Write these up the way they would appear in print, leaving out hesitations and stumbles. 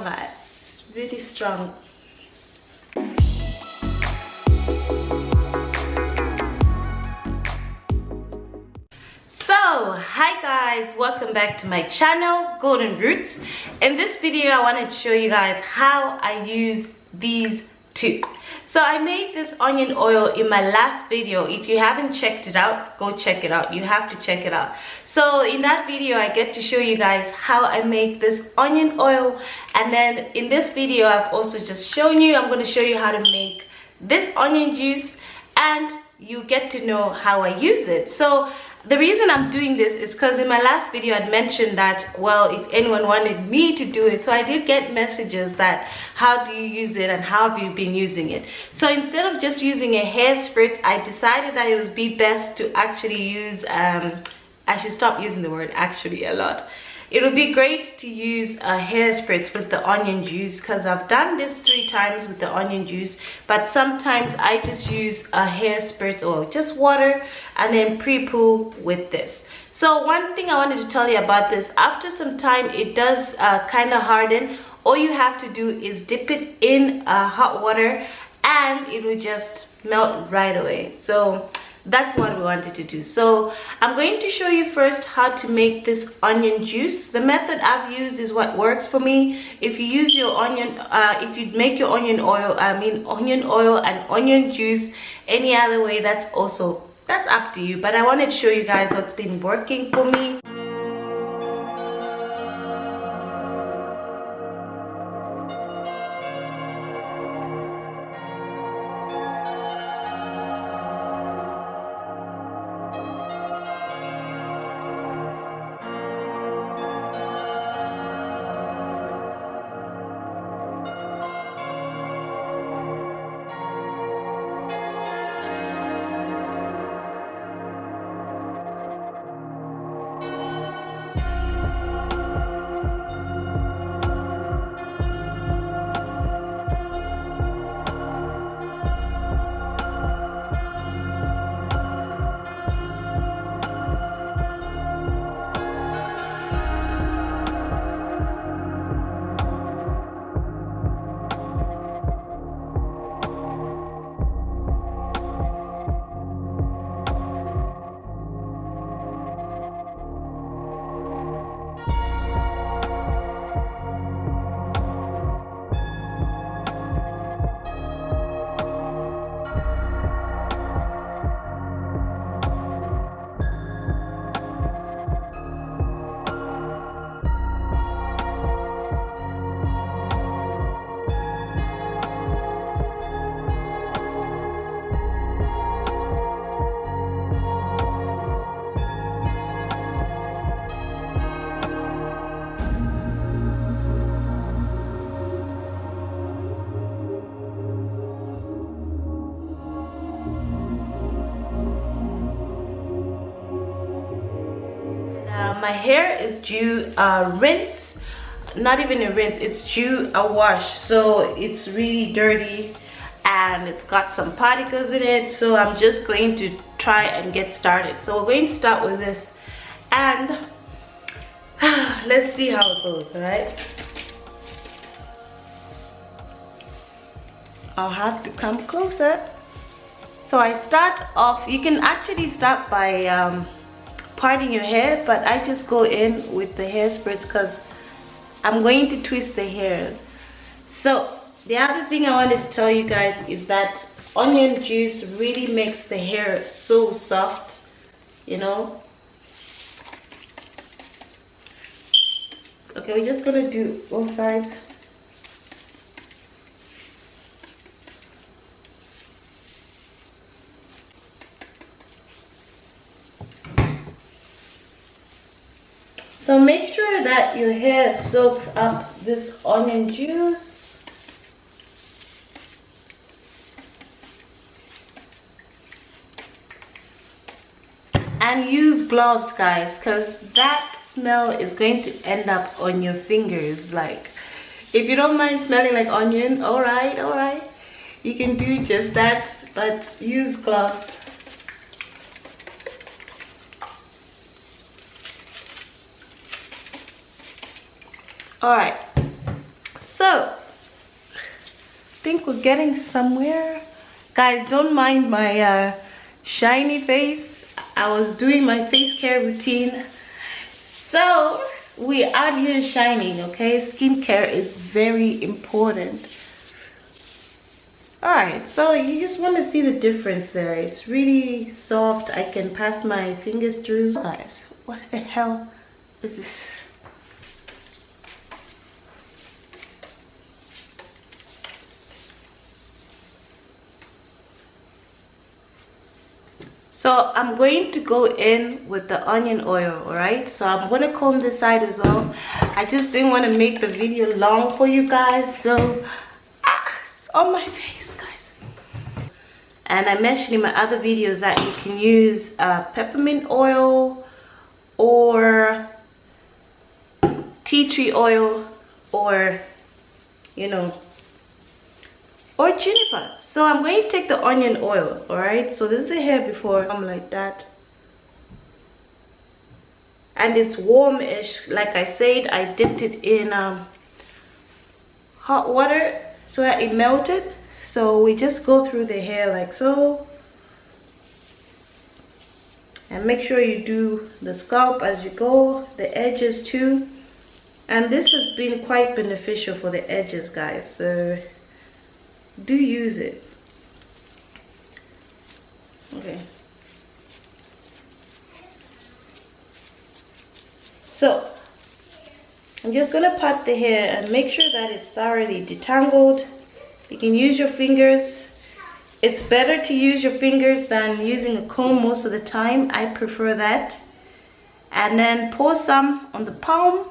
guys. It's really strong. So hi guys, welcome back to my channel Golden Roots. In this video I wanted to show you guys how I use these two. So I made this onion oil in my last video. If you haven't checked it out, go check it out. You have to check it out. So in that video I get to show you guys how I make this onion oil, and then in this video I've also just shown you, I'm going to show you how to make this onion juice, and you get to know how I use it. So the reason I'm doing this is because in my last video I'd mentioned that, well, if anyone wanted me to do it, so I did get messages that how do you use it and how have you been using it. So instead of just using a hair spritz, I decided that it would be best to actually use I should stop using the word actually a lot. It would be great to use a hair spritz with the onion juice, because I've done this 3 times with the onion juice, but sometimes I just use a hair spritz or just water and then pre-poo with this. So one thing I wanted to tell you about this, after some time it does kind of harden. All you have to do is dip it in hot water and it will just melt right away. So that's what we wanted to do. So I'm going to show you first how to make this onion juice. The method I've used is what works for me. If you use your onion, if you make your onion oil, onion oil and onion juice any other way, that's up to you. But I wanted to show you guys what's been working for me. My hair is due a rinse, not even a rinse, it's due a wash. So it's really dirty and it's got some particles in it. So I'm just going to try and get started. So we're going to start with this and let's see how it goes. All right, I'll have to come closer. So I start off, you can actually start by parting your hair, but I just go in with the hair spritz because I'm going to twist the hair. So the other thing I wanted to tell you guys is that onion juice really makes the hair so soft, you know. Okay, we're just gonna do both sides. So make sure that your hair soaks up this onion juice. And use gloves, guys, because that smell is going to end up on your fingers. Like, if you don't mind smelling like onion, all right, you can do just that, but use gloves. All right, so think we're getting somewhere. Guys, don't mind my shiny face. I was doing my face care routine. So we out here shining, okay? Skincare is very important. Alright, so you just want to see the difference there. It's really soft. I can pass my fingers through. Guys, what the hell is this? So I'm going to go in with the onion oil, alright? So I'm going to comb this side as well. I just didn't want to make the video long for you guys, so it's on my face, guys. And I mentioned in my other videos that you can use peppermint oil or tea tree oil or, you know, or juniper. So I'm going to take the onion oil, all right? So this is the hair before I'm like that, and it's warmish. Like I said, I dipped it in hot water so that it melted. So we just go through the hair like so, and make sure you do the scalp as you go, the edges too. And this has been quite beneficial for the edges, guys, so do use it. Okay, so I'm just gonna pat the hair and make sure that it's thoroughly detangled. You can use your fingers. It's better to use your fingers than using a comb most of the time. I prefer that. And then pour some on the palm,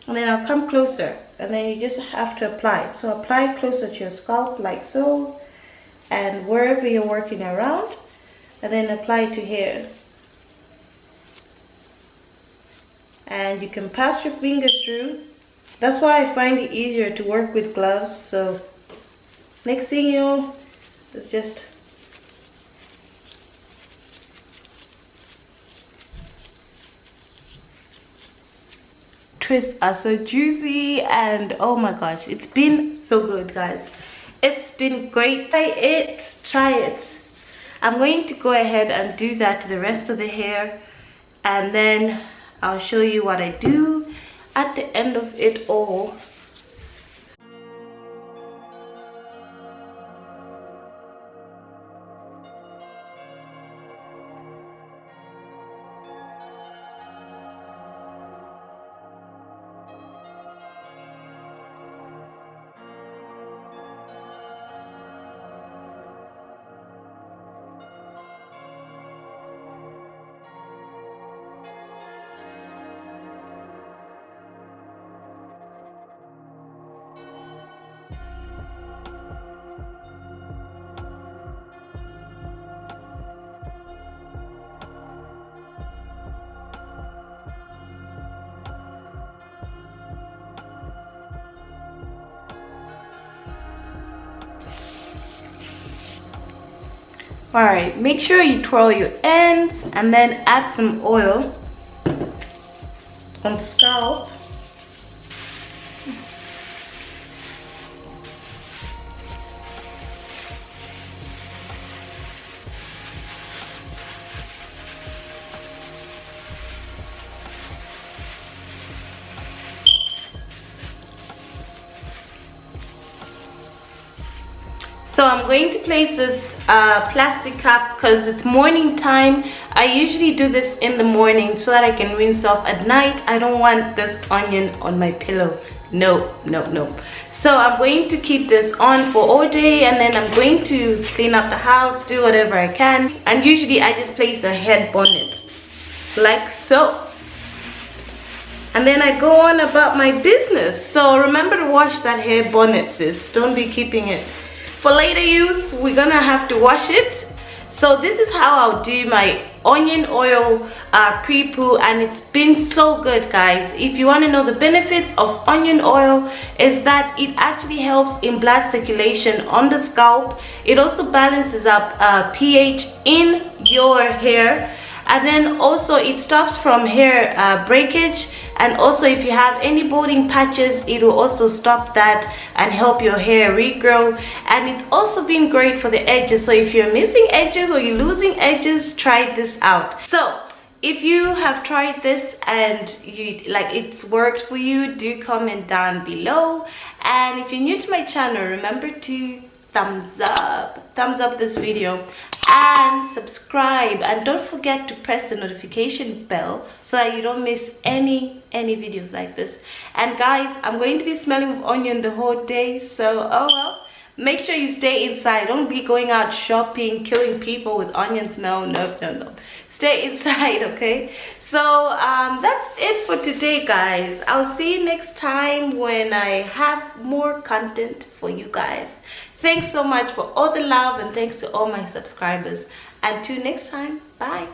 and then I'll come closer, and then you just have to apply. So apply closer to your scalp like so, and wherever you're working around, and then apply to hair. And you can pass your fingers through. That's why I find it easier to work with gloves. So next thing you know, it's just twists are so juicy, and oh my gosh, it's been so good, guys. It's been great. Try it. I'm going to go ahead and do that to the rest of the hair, and then I'll show you what I do at the end of it all. All right, make sure you twirl your ends and then add some oil on the scalp. So I'm going to place this plastic cap because it's morning time. I usually do this in the morning so that I can rinse off at night. I don't want this onion on my pillow. No, no, no. So I'm going to keep this on for all day, and then I'm going to clean up the house, do whatever I can. And usually I just place a head bonnet like so. And then I go on about my business. So remember to wash that hair bonnet, sis. Don't be keeping it for later use. We're gonna have to wash it. So this is how I'll do my onion oil pre-poo, and it's been so good, guys. If you want to know the benefits of onion oil, is that it actually helps in blood circulation on the scalp. It also balances up pH in your hair, and then also it stops from hair breakage, and also if you have any balding patches, it will also stop that and help your hair regrow. And it's also been great for the edges, so if you're missing edges or you're losing edges, try this out. So if you have tried this and you like it's worked for you, do comment down below. And if you're new to my channel, remember to thumbs up this video and subscribe, and don't forget to press the notification bell so that you don't miss any videos like this. And guys, I'm going to be smelling of onion the whole day, so oh well, make sure you stay inside. Don't be going out shopping, killing people with onion smell. No, stay inside, okay? So that's it for today, guys. I'll see you next time when I have more content for you guys. Thanks so much for all the love, and thanks to all my subscribers. Until next time, bye.